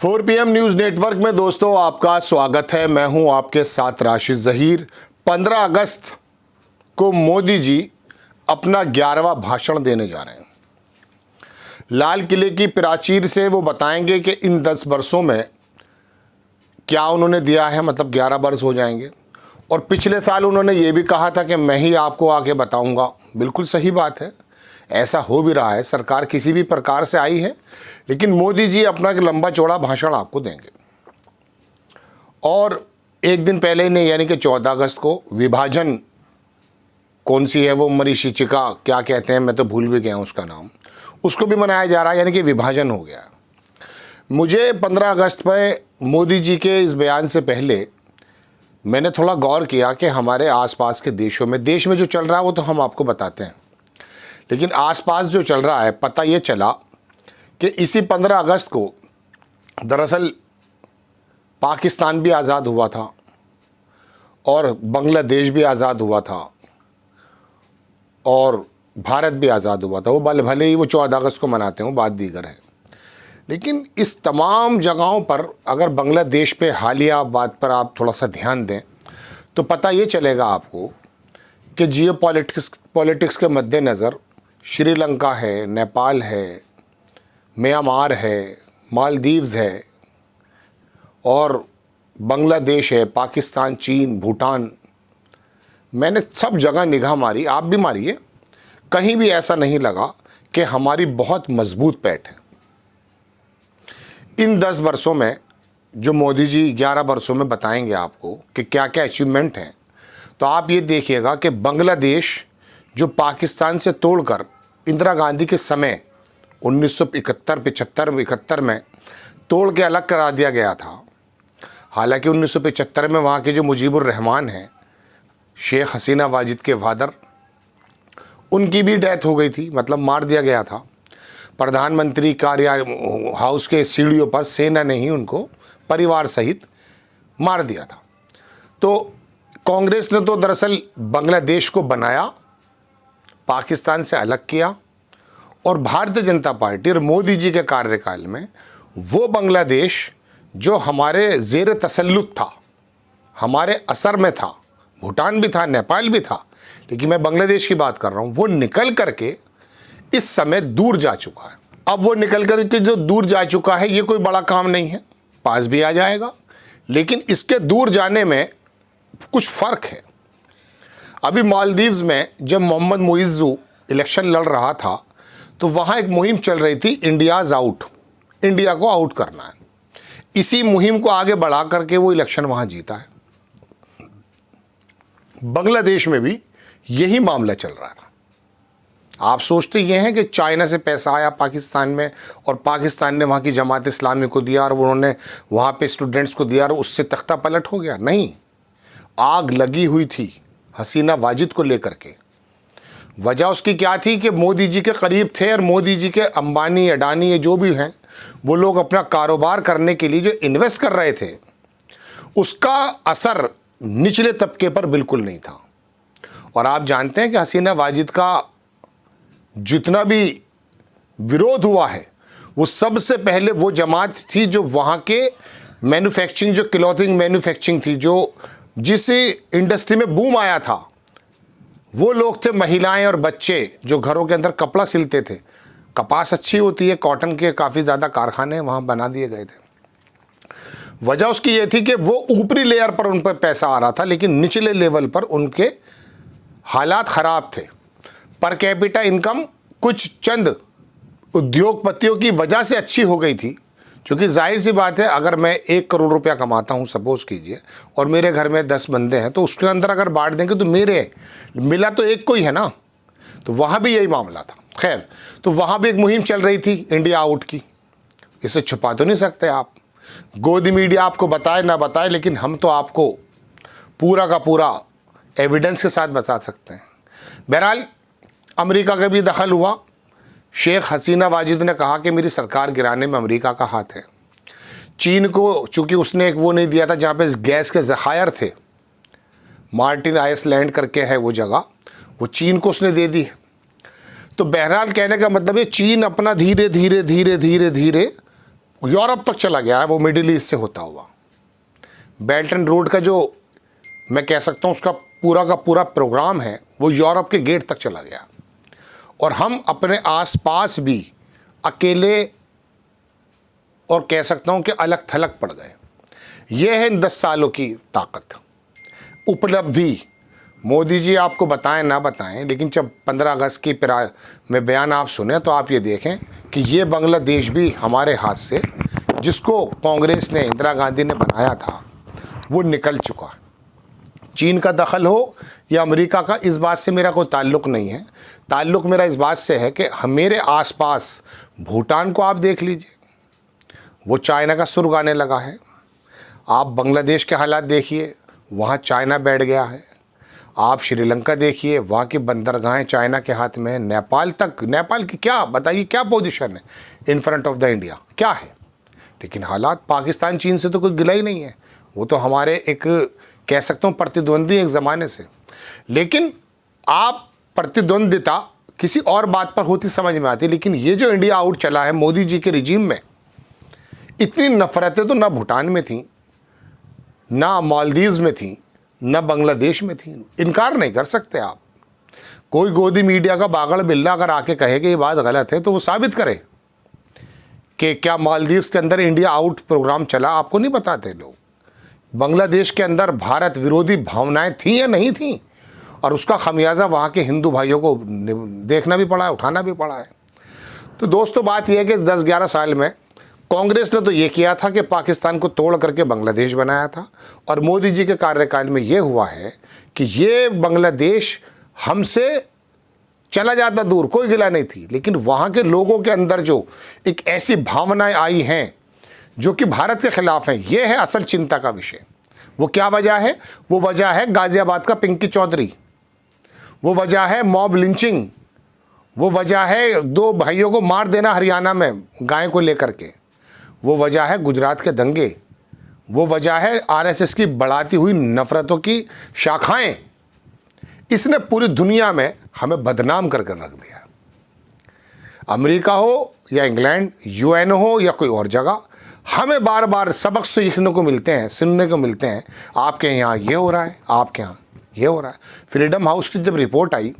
4 PM news network में दोस्तों आपका स्वागत है। मैं हूं आपके साथ राशिद ज़हीर। 15 अगस्त को मोदी जी अपना 11वां भाषण देने जा रहे हैं। लाल किले की प्राचीर से वो बताएंगे कि इन 10 वर्षों में क्या उन्होंने दिया है, मतलब 11 वर्ष हो जाएंगे। और पिछले साल उन्होंने ये भी कहा था कि मैं ही आपको आके बताऊंगा। बिल्कुल सही बात है, ऐसा हो भी रहा है। सरकार किसी भी प्रकार से आई है, लेकिन मोदी जी अपना एक लंबा चौड़ा भाषण आपको देंगे। और एक दिन पहले ही नहीं, यानी कि 14 अगस्त को विभाजन कौन सी है वो, मरीचिका क्या कहते हैं, मैं तो भूल भी गया हूँ उसका नाम, उसको भी मनाया जा रहा है, यानी कि विभाजन हो गया। मुझे 15 अगस्त पर मोदी जी के इस बयान से पहले मैंने थोड़ा गौर किया कि हमारे आसपास के देशों में, देश में जो चल रहा है वो तो हम आपको बताते हैं, लेकिन आसपास जो चल रहा है, पता ये चला कि इसी 15 अगस्त को दरअसल पाकिस्तान भी आज़ाद हुआ था और बांग्लादेश भी आज़ाद हुआ था और भारत भी आज़ाद हुआ था। वो भले ही वो 14 अगस्त को मनाते हों, बात दीगर है। लेकिन इस तमाम जगहों पर अगर बांग्लादेश पे हालिया बात पर आप थोड़ा सा ध्यान दें तो पता ये चलेगा आपको कि पॉलिटिक्स के मद्देनज़र श्रीलंका है, नेपाल है, म्यांमार है, मालदीव्स है और बांग्लादेश है, पाकिस्तान, चीन, भूटान, मैंने सब जगह निगाह मारी, आप भी मारिए, कहीं भी ऐसा नहीं लगा कि हमारी बहुत मजबूत पैठ है। इन 10 वर्षों में जो मोदी जी 11 वर्षों में बताएंगे आपको कि क्या क्या अचीवमेंट हैं, तो आप ये देखिएगा कि बांग्लादेश जो पाकिस्तान से तोड़कर इंदिरा गांधी के समय 1971 में तोड़ के अलग करा दिया गया था। हालांकि 1975 में वहाँ के जो मुजीबुर रहमान हैं, शेख हसीना वाजिद के फादर, उनकी भी डेथ हो गई थी, मतलब मार दिया गया था। प्रधानमंत्री कार्यालय हाउस के सीढ़ियों पर सेना ने ही उनको परिवार सहित मार दिया था। तो कांग्रेस ने तो दरअसल बांग्लादेश को बनाया, पाकिस्तान से अलग किया, और भारतीय जनता पार्टी और मोदी जी के कार्यकाल में वो बांग्लादेश जो हमारे ज़ेर तसल्लुत था, हमारे असर में था, भूटान भी था, नेपाल भी था, लेकिन मैं बांग्लादेश की बात कर रहा हूँ, वो निकल करके इस समय दूर जा चुका है। अब वो निकल करके जो दूर जा चुका है, ये कोई बड़ा काम नहीं है, पास भी आ जाएगा, लेकिन इसके दूर जाने में कुछ फ़र्क है। अभी मालदीव्स में जब मोहम्मद मुइज़्ज़ू इलेक्शन लड़ रहा था तो वहाँ एक मुहिम चल रही थी, इंडियाज़ आउट, इंडिया को आउट करना है। इसी मुहिम को आगे बढ़ा करके वो इलेक्शन वहाँ जीता है। बांग्लादेश में भी यही मामला चल रहा था। आप सोचते ये हैं कि चाइना से पैसा आया पाकिस्तान में और पाकिस्तान ने वहाँ की जमात इस्लामी को दिया और उन्होंने वहाँ पे स्टूडेंट्स को दिया और उससे तख्ता पलट हो गया। नहीं, आग लगी हुई थी हसीना वाजिद को लेकर के। वजह उसकी क्या थी कि मोदी जी के करीब थे और मोदी जी के अंबानी, अडानी, ये जो भी हैं, वो लोग अपना कारोबार करने के लिए जो इन्वेस्ट कर रहे थे, उसका असर निचले तबके पर बिल्कुल नहीं था। और आप जानते हैं कि हसीना वाजिद का जितना भी विरोध हुआ है, वो सबसे पहले वो जमात थी जो वहाँ के मैन्युफैक्चरिंग, जो क्लॉथिंग मैन्युफैक्चरिंग थी, जो जिस इंडस्ट्री में बूम आया था, वो लोग थे, महिलाएं और बच्चे जो घरों के अंदर कपड़ा सिलते थे। कपास अच्छी होती है, कॉटन के काफ़ी ज़्यादा कारखाने वहाँ बना दिए गए थे। वजह उसकी ये थी कि वो ऊपरी लेयर पर उन पर पैसा आ रहा था, लेकिन निचले लेवल पर उनके हालात ख़राब थे। पर कैपिटा इनकम कुछ चंद उद्योगपतियों की वजह से अच्छी हो गई थी, क्योंकि जाहिर सी बात है, अगर मैं 1 करोड़ रुपया कमाता हूँ सपोज़ कीजिए, और मेरे घर में 10 बंदे हैं, तो उसके अंदर अगर बांट देंगे तो मेरे मिला तो एक को ही है ना। तो वहाँ भी यही मामला था। खैर, तो वहाँ भी एक मुहिम चल रही थी इंडिया आउट की। इसे छुपा तो नहीं सकते आप, गोदी मीडिया आपको बताए ना बताए, लेकिन हम तो आपको पूरा का पूरा एविडेंस के साथ बता सकते हैं। बहरहाल, अमेरिका का भी दखल हुआ। शेख हसीना वाजिद ने कहा कि मेरी सरकार गिराने में अमेरिका का हाथ है। चीन को, चूँकि उसने एक वो नहीं दिया था जहाँ पे गैस के ज़खायर थे, मार्टिन आइसलैंड करके है वो जगह, वो चीन को उसने दे दी। तो बहरहाल कहने का मतलब है, चीन अपना धीरे धीरे धीरे धीरे धीरे यूरोप तक चला गया है, वो मिडिल ईस्ट से होता हुआ। बेल्ट एंड रोड का जो मैं कह सकता हूँ उसका पूरा का पूरा प्रोग्राम है वो यूरोप के गेट तक चला गया, और हम अपने आसपास भी अकेले और कह सकता हूँ कि अलग थलग पड़ गए। ये है इन 10 सालों की ताकत, उपलब्धि। मोदी जी आपको बताएं ना बताएं, लेकिन जब 15 अगस्त की में बयान आप सुने तो आप ये देखें कि ये बांग्लादेश भी हमारे हाथ से, जिसको कांग्रेस ने, इंदिरा गांधी ने बनाया था, वो निकल चुका। चीन का दखल हो या अमेरिका का, इस बात से मेरा कोई ताल्लुक़ नहीं है। ताल्लुक़ मेरा इस बात से है कि मेरे आसपास भूटान को आप देख लीजिए, वो चाइना का सुर गाने लगा है। आप बांग्लादेश के हालात देखिए, वहाँ चाइना बैठ गया है। आप श्रीलंका देखिए, वहाँ की बंदरगाहें चाइना के हाथ में है। नेपाल की क्या बताइए, क्या पोजीशन है in front of the India, क्या है। लेकिन हालात पाकिस्तान चीन से तो कोई गिला ही नहीं है, वो तो हमारे एक कह सकता हूँ प्रतिद्वंदी एक ज़माने से। लेकिन आप प्रतिद्वंदिता किसी और बात पर होती समझ में आती, लेकिन ये जो इंडिया आउट चला है मोदी जी के रिजीम में, इतनी नफरतें तो ना भूटान में थी, ना मालदीव्स में थी, ना बांग्लादेश में थी। इनकार नहीं कर सकते आप। कोई गोदी मीडिया का बागड़ बिल्ला अगर आके कहे कि ये बात गलत है तो वो साबित करे कि क्या मालदीव्स के अंदर इंडिया आउट प्रोग्राम चला, आपको नहीं बताते लोग। बांग्लादेश के अंदर भारत विरोधी भावनाएं थी या नहीं थी, और उसका खमियाजा वहाँ के हिंदू भाइयों को देखना भी पड़ा है, उठाना भी पड़ा है। तो दोस्तों बात यह है कि 10-11 साल में कांग्रेस ने तो ये किया था कि पाकिस्तान को तोड़ करके बांग्लादेश बनाया था, और मोदी जी के कार्यकाल में ये हुआ है कि ये बांग्लादेश हमसे चला जाता दूर, कोई गिला नहीं थी। लेकिन वहाँ के लोगों के अंदर जो एक ऐसी भावनाएं आई हैं जो कि भारत के खिलाफ हैं, ये है असल चिंता का विषय। वो क्या वजह है? वो वजह है गाजियाबाद का पिंकी चौधरी, वो वजह है मॉब लिंचिंग, वो वजह है 2 भाइयों को मार देना हरियाणा में गाय को लेकर के, वो वजह है गुजरात के दंगे, वो वजह है आरएसएस की बढ़ाती हुई नफरतों की शाखाएं। इसने पूरी दुनिया में हमें बदनाम कर रख दिया। अमेरिका हो या इंग्लैंड, यूएन हो या कोई और जगह, हमें बार बार सबक सीखने को मिलते हैं, सुनने को मिलते हैं, आपके यहाँ ये हो रहा है, आपके यहाँ ये हो रहा है। फ्रीडम हाउस की जब रिपोर्ट आई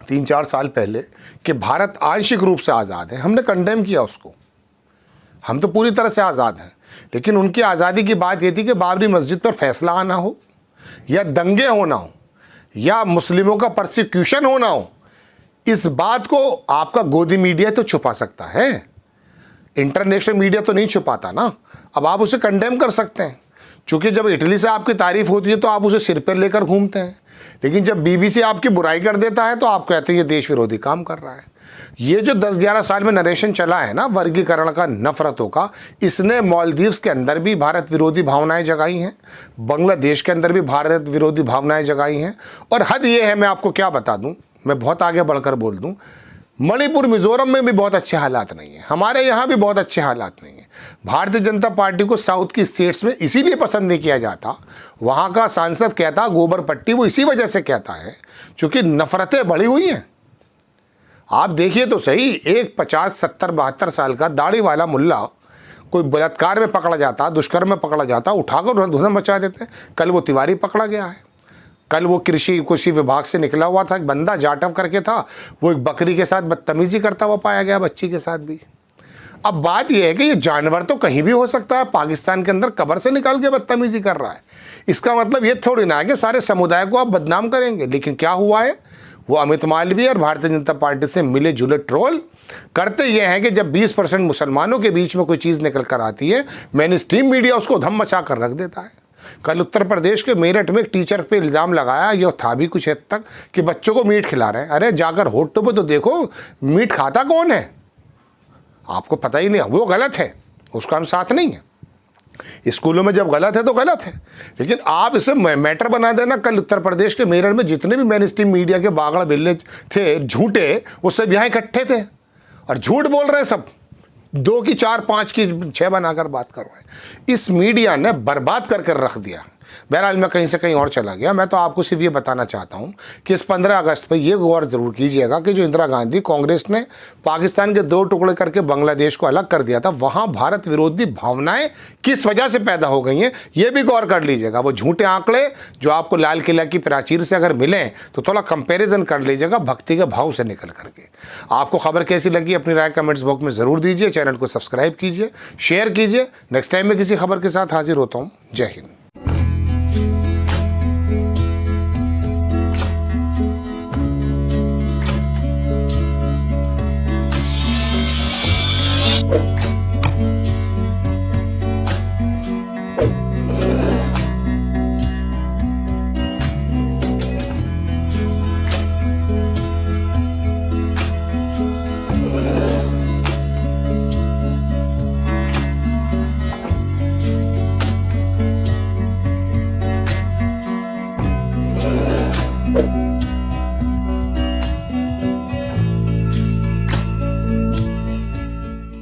3-4 साल पहले कि भारत आंशिक रूप से आज़ाद है, हमने कंडेम किया उसको। हम तो पूरी तरह से आज़ाद हैं, लेकिन उनकी आज़ादी की बात ये थी कि बाबरी मस्जिद पर फैसला आना हो, या दंगे होना हो, या मुस्लिमों का परसिक्यूशन होना हो, इस बात को आपका गोदी मीडिया तो छुपा सकता है, इंटरनेशनल मीडिया तो नहीं छुपाता ना। अब आप उसे कंडेम कर सकते हैं, क्योंकि जब इटली से आपकी तारीफ होती है तो आप उसे सिर पर लेकर घूमते हैं, लेकिन जब बीबीसी आपकी बुराई कर देता है तो आप कहते हैं ये देश विरोधी काम कर रहा है। ये जो 10-11 साल में नरेशन चला है ना वर्गीकरण का, नफरतों का, इसने मालदीव्स के अंदर भी भारत विरोधी भावनाएं जगाई हैं, बांग्लादेश के अंदर भी भारत विरोधी भावनाएं जगाई हैं। और हद ये है, मैं आपको क्या बता दूं, मैं बहुत आगे बढ़कर बोल दूं, मणिपुर मिजोरम में भी बहुत अच्छे हालात नहीं है, हमारे यहाँ भी बहुत अच्छे हालात नहीं है। भारतीय जनता पार्टी को साउथ की स्टेट्स में इसीलिए पसंद नहीं किया जाता, वहाँ का सांसद कहता गोबर पट्टी, वो इसी वजह से कहता है क्योंकि नफरतें बढ़ी हुई हैं। आप देखिए तो सही, एक 50, 70, 72 साल का दाढ़ी वाला मुल्ला कोई बलात्कार में पकड़ा जाता, दुष्कर्म में पकड़ा जाता, उठाकर धुआं मचा देते हैं। कल वो तिवारी पकड़ा गया है, कल वो कृषि विभाग से निकला हुआ था, एक बंदा जाटव करके था, वो एक बकरी के साथ बदतमीजी करता हुआ पाया गया, बच्ची के साथ भी। अब बात यह है कि ये जानवर तो कहीं भी हो सकता है, पाकिस्तान के अंदर कब्र से निकाल के बदतमीजी कर रहा है, इसका मतलब ये थोड़ी ना है कि सारे समुदाय को आप बदनाम करेंगे। लेकिन क्या हुआ है, वो अमित मालवीय और भारतीय जनता पार्टी से मिले जुले ट्रोल करते ये हैं कि जब 20% मुसलमानों के बीच में कोई चीज़ निकल कर आती है, मेन स्ट्रीम मीडिया उसको धम मचा कर रख देता है। कल उत्तर प्रदेश के मेरठ में एक टीचर पे इल्ज़ाम लगाया, ये था भी कुछ हद तक, कि बच्चों को मीट खिला रहे हैं। अरे जाकर होटल पे तो देखो मीट खाता कौन है, आपको पता ही नहीं, वो गलत है, उसका हम साथ नहीं है। स्कूलों में जब गलत है तो गलत है, लेकिन आप इसे मैटर बना देना। कल उत्तर प्रदेश के मेरठ में जितने भी मेन स्ट्रीम मीडिया के बागड़ बिल्ले थे झूठे, वो सब यहाँ इकट्ठे थे और झूठ बोल रहे हैं, सब 2 की 4, 5 की 6 बनाकर बात कर रहे हैं। इस मीडिया ने बर्बाद कर रख दिया। बहरहाल मैं कहीं से कहीं और चला गया। मैं तो आपको सिर्फ ये बताना चाहता हूँ कि इस 15 अगस्त पर यह गौर ज़रूर कीजिएगा कि जो इंदिरा गांधी कांग्रेस ने पाकिस्तान के 2 टुकड़े करके बांग्लादेश को अलग कर दिया था, वहाँ भारत विरोधी भावनाएं किस वजह से पैदा हो गई हैं, ये भी गौर कर लीजिएगा। वो झूठे आंकड़े जो आपको लाल किला की प्राचीर से अगर मिलें तो थोड़ा कंपैरिजन कर लीजिएगा भक्ति के भाव से निकल करके। आपको खबर कैसी लगी अपनी राय कमेंट्स बॉक्स में ज़रूर दीजिए। चैनल को सब्सक्राइब कीजिए, शेयर कीजिए। नेक्स्ट टाइम में किसी खबर के साथ हाजिर होता हूँ। जय हिंद।